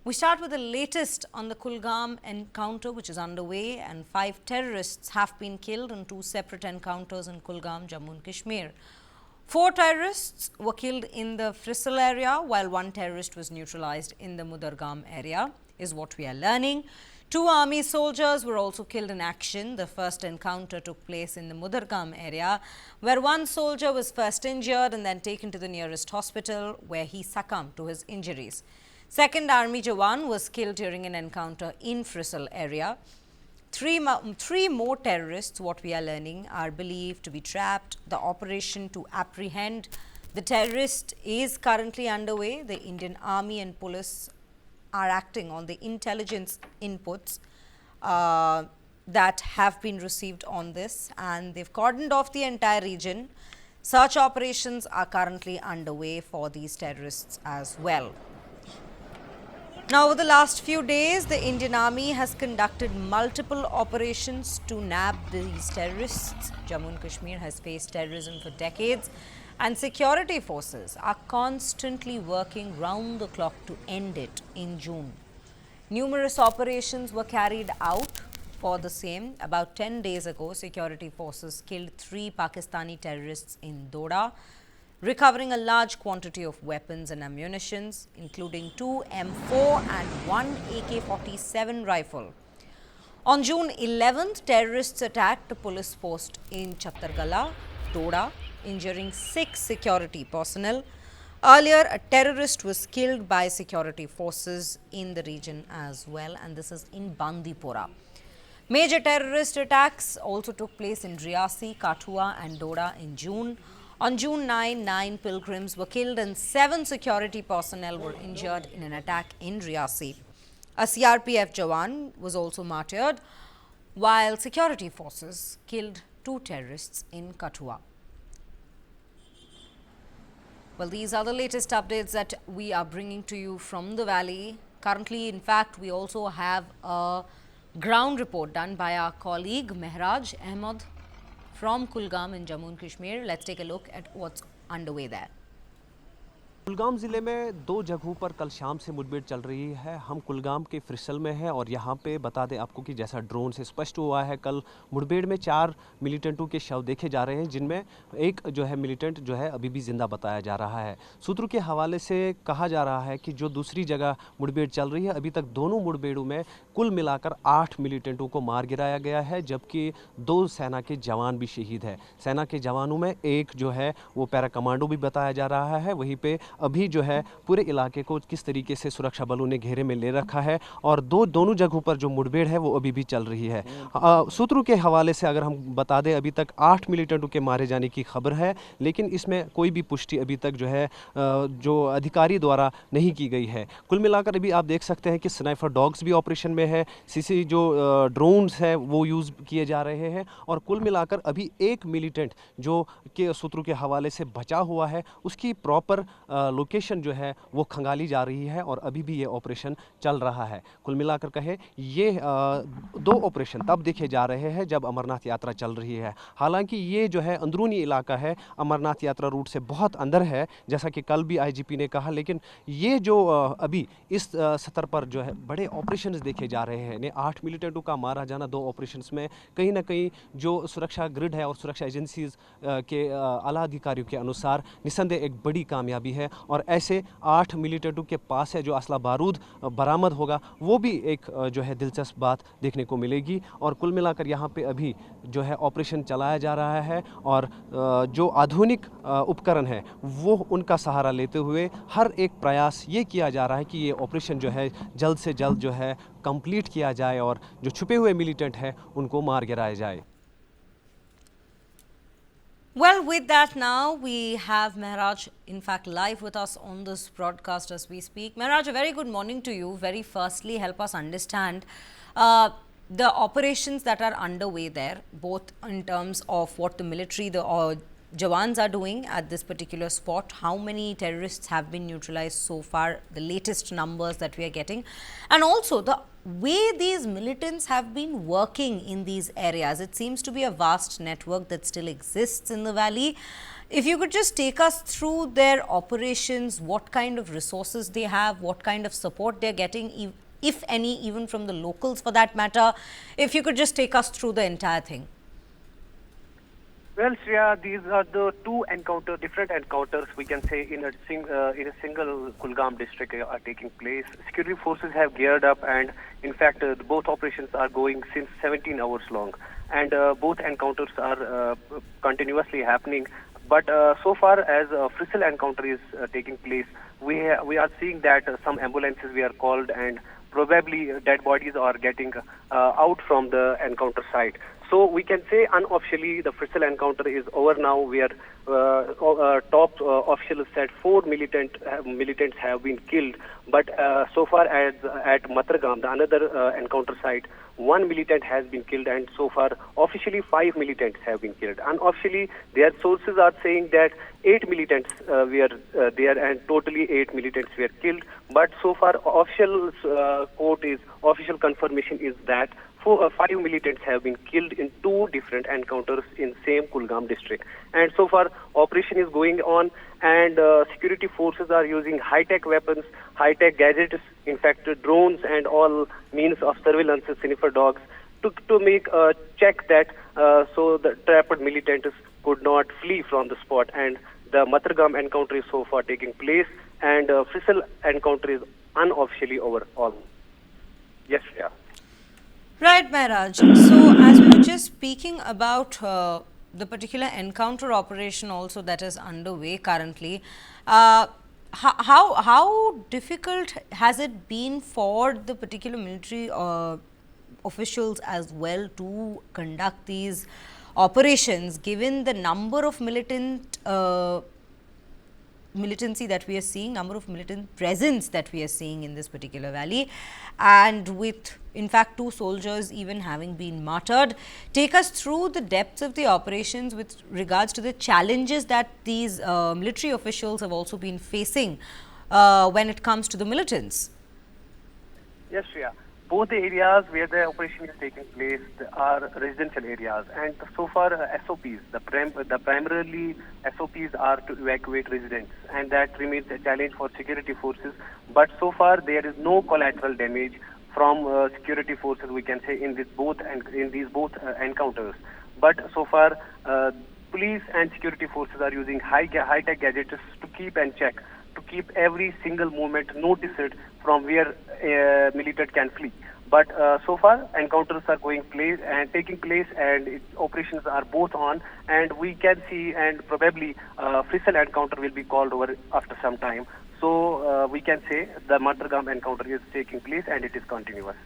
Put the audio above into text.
We start with the latest on the Kulgam encounter, which is underway, and 5 terrorists have been killed in 2 separate encounters in Kulgam, Jammu and Kashmir. 4 terrorists were killed in the Frisal area, while 1 terrorist was neutralized in the Mudargam area, is what we are learning. 2 army soldiers were also killed in action. The first encounter took place in the Mudargam area, where 1 soldier was first injured and then taken to the nearest hospital, where he succumbed to his injuries. Second army Jawan was killed during an encounter in Frisal area. Three more terrorists, what we are learning, are believed to be trapped. The operation to apprehend the terrorist is currently underway. The Indian Army and police are acting on the intelligence inputs that have been received on this, and they've cordoned off the entire region. Search operations are currently underway for these terrorists as well. Now, over the last few days, the Indian Army has conducted multiple operations to nab these terrorists. Jammu and Kashmir has faced terrorism for decades, and security forces are constantly working round the clock to end it in June. Numerous operations were carried out for the same. About 10 days ago, security forces killed 3 Pakistani terrorists in Doda, recovering a large quantity of weapons and ammunitions, including 2 M4 and 1 AK-47 rifle. On June 11th, terrorists attacked a police post in Chattargala, Doda, injuring 6 security personnel. Earlier, a terrorist was killed by security forces in the region as well, and this is in Bandipora. Major terrorist attacks also took place in Riyasi, Kathua and Doda in June. On June 9, 9 pilgrims were killed and 7 security personnel were injured in an attack in Riyasi. A CRPF Jawan was also martyred, while security forces killed 2 terrorists in Kathua. Well, these are the latest updates that we are bringing to you from the valley. Currently, in fact, we also have a ground report done by our colleague Mehraj Ahmed from Kulgam in Jammu and Kashmir. Let's take a look at what's underway there. Kulgam ज़िले में 2 जगहों पर कल शाम से मुठभेड़ चल रही है। हम कुलगाम के फ्रिसल में हैं और यहाँ पे बता दें आपको कि जैसा ड्रोन से स्पष्ट हुआ है, कल मुठभेड़ में 4 मिलिटेंटों के शव देखे जा रहे हैं, जिनमें एक जो है मिलिटेंट जो है अभी भी जिंदा बताया जा रहा है। सूत्रों के हवाले से कहा जा रहा है कि जो दूसरी जगह मुठभेड़ चल रही है, अभी तक दोनों मुठभेड़ों में कुल मिलाकर 8 मिलिटेंटों को मार गिराया गया है, जबकि 2 सेना के जवान भी शहीद है। सेना के जवानों में एक जो है वो पैरा कमांडो भी बताया जा रहा है। वहीं पे अभी जो है पूरे इलाके को किस तरीके से सुरक्षा बलों ने घेरे में ले रखा है और दोनों जगहों पर जो मुठभेड़ है वो अभी भी चल रही है। सूत्रों के हवाले से अगर हम बता दें, अभी तक 8 मिलिटेंटों के मारे जाने की खबर है, लेकिन इसमें कोई भी पुष्टि अभी तक जो है जो अधिकारी द्वारा नहीं की गई है। कुल मिलाकर अभी आप देख सकते हैं कि स्नाइपर डॉग्स भी ऑपरेशन में है, सीसी जो ड्रोन्स है वो यूज़ किए जा रहे हैं और कुल मिलाकर अभी एक मिलिटेंट जो के सूत्रों के हवाले से बचा हुआ है, उसकी प्रॉपर लोकेशन जो है वो खंगाली जा रही है और अभी भी ये ऑपरेशन चल रहा है। कुल मिलाकर कहे ये 2 ऑपरेशन तब देखे जा रहे हैं जब अमरनाथ यात्रा चल रही है। हालांकि ये जो है अंदरूनी इलाका है, अमरनाथ यात्रा रूट से बहुत अंदर है, जैसा कि कल भी आईजीपी ने कहा, लेकिन ये जो अभी इस स्तर पर जो है बड़े ऑपरेशंस देखे जा रहे हैं। 8 मिलिटेंटों का मारा जाना 2 ऑपरेशंस में कहीं ना कहीं जो सुरक्षा ग्रिड है और सुरक्षा एजेंसीज के आला अधिकारियों के अनुसार निस्संदेह एक बड़ी कामयाबी है और ऐसे 8 मिलिटेंटों के पास है जो असला बारूद बरामद होगा, वो भी एक जो है दिलचस्प बात देखने को मिलेगी। और कुल मिलाकर यहाँ पे अभी जो है ऑपरेशन चलाया जा रहा है और जो आधुनिक उपकरण है वो उनका सहारा लेते हुए हर एक प्रयास ये किया जा रहा है कि ये ऑपरेशन जो है जल्द से जल्द जो है कंप्लीट किया जाए और जो छुपे हुए मिलिटेंट हैं उनको मार गिराया जाए। Well, with that now, we have Mehraj, in fact, live with us on this broadcast as we speak. Mehraj, a very good morning to you. Very firstly, help us understand the operations that are underway there, both in terms of what the military, the Jawans are doing at this particular spot, how many terrorists have been neutralized so far, the latest numbers that we are getting, and also the way these militants have been working in these areas. It seems to be a vast network that still exists in the valley. if you could just take us through their operations, what kind of resources they have, what kind of support they're getting, if any, even from the locals for that matter. If you could just take us through the entire thing. Well, Shreya, these are the different encounters we can say in a single Kulgam district are taking place. Security forces have geared up, and in fact, both operations are going since 17 hours long, and both encounters are continuously happening. But so far as Frisal encounter is taking place, we are seeing that some ambulances we are called, and probably dead bodies are getting out from the encounter site. So we can say unofficially the Frisal encounter is over now, where top officials said 4 militants have been killed. But so far as at Matragam, the another encounter site, 1 militant has been killed, and so far officially 5 militants have been killed. Unofficially, their sources are saying that 8 militants were there, and totally 8 militants were killed. But so far, official confirmation is that 5 militants have been killed in 2 different encounters in same Kulgam district. And so far, operation is going on, and security forces are using high-tech weapons, high-tech gadgets, in fact, drones and all means of surveillance, sniffer dogs, to make a check that so the trapped militants could not flee from the spot. And the Matragam encounter is so far taking place, and Frisal encounter is unofficially over all. Yes, yeah. Right, Maharaj. So, as we were just speaking about the particular encounter operation also that is underway currently, how difficult has it been for the particular military officials as well to conduct these operations, given the number of militancy that we are seeing, number of militant presence that we are seeing in this particular valley, and with in fact 2 soldiers even having been martyred? Take us through the depths of the operations with regards to the challenges that these military officials have also been facing when it comes to the militants. Yes, Shreya. Both the areas where the operation is taking place are residential areas, and so far SOPs, the primarily SOPs are to evacuate residents, and that remains a challenge for security forces. But so far there is no collateral damage from security forces, we can say, in these both encounters. But so far police and security forces are using high-tech gadgets to keep and check, to keep every single movement noticed from where militant can flee. But so far, encounters are taking place, and its operations are both on. And we can see, and probably Frisal encounter will be called over after some time. So we can say the Matragam encounter is taking place, and it is continuous.